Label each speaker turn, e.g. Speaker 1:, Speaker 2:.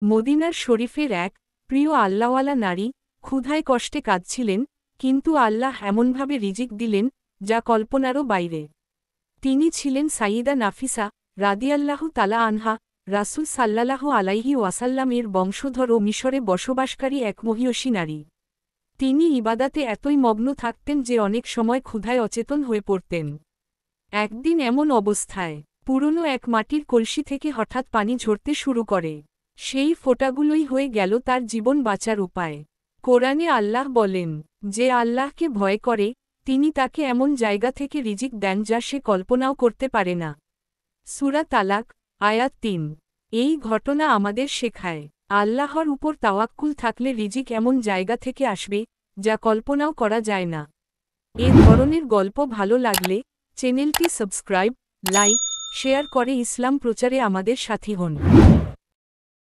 Speaker 1: মদিনার শরীফের এক প্রিয় আল্লাহওয়ালা নারী ক্ষুধায় কষ্টে কাঁদছিলেন, কিন্তু আল্লাহ এমনভাবে রিজিক দিলেন যা কল্পনারও বাইরে। তিনি ছিলেন সাইয়্যিদা নাফিসা রাদিয়াল্লাহু তাআলা আনহা, রাসূল সাল্লাল্লাহু আলাইহি ওয়াসাল্লাম-এর বংশধর ও মিশরে বসবাসকারী এক মহিয়সী নারী। তিনি ইবাদাতে এতই মগ্ন থাকতেন যে অনেক সময় ক্ষুধায় অচেতন হয়ে পড়তেন। একদিন এমন অবস্থায় পুরনো এক মাটির কলসি থেকে হঠাৎ পানি ঝরতে শুরু করে। সেই ফোঁটাগুলোই হয়ে গেল তার জীবন বাঁচার উপায়। কোরআনে আল্লাহ বলেন, যে আল্লাহকে ভয় করে তিনি তাকে এমন জায়গা থেকে রিজিক দেন যা সে কল্পনাও করতে পারে না। সূরা তালাক, আয়াত ৩। এই ঘটনা আমাদের শেখায়, আল্লাহর উপর তাওয়াক্কুল থাকলে রিজিক এমন জায়গা থেকে আসবে যা কল্পনাও করা যায় না। এ ধরনের গল্প ভালো লাগলে চ্যানেলটি সাবস্ক্রাইব, লাইক, শেয়ার করে ইসলাম প্রচারে আমাদের সাথী হন।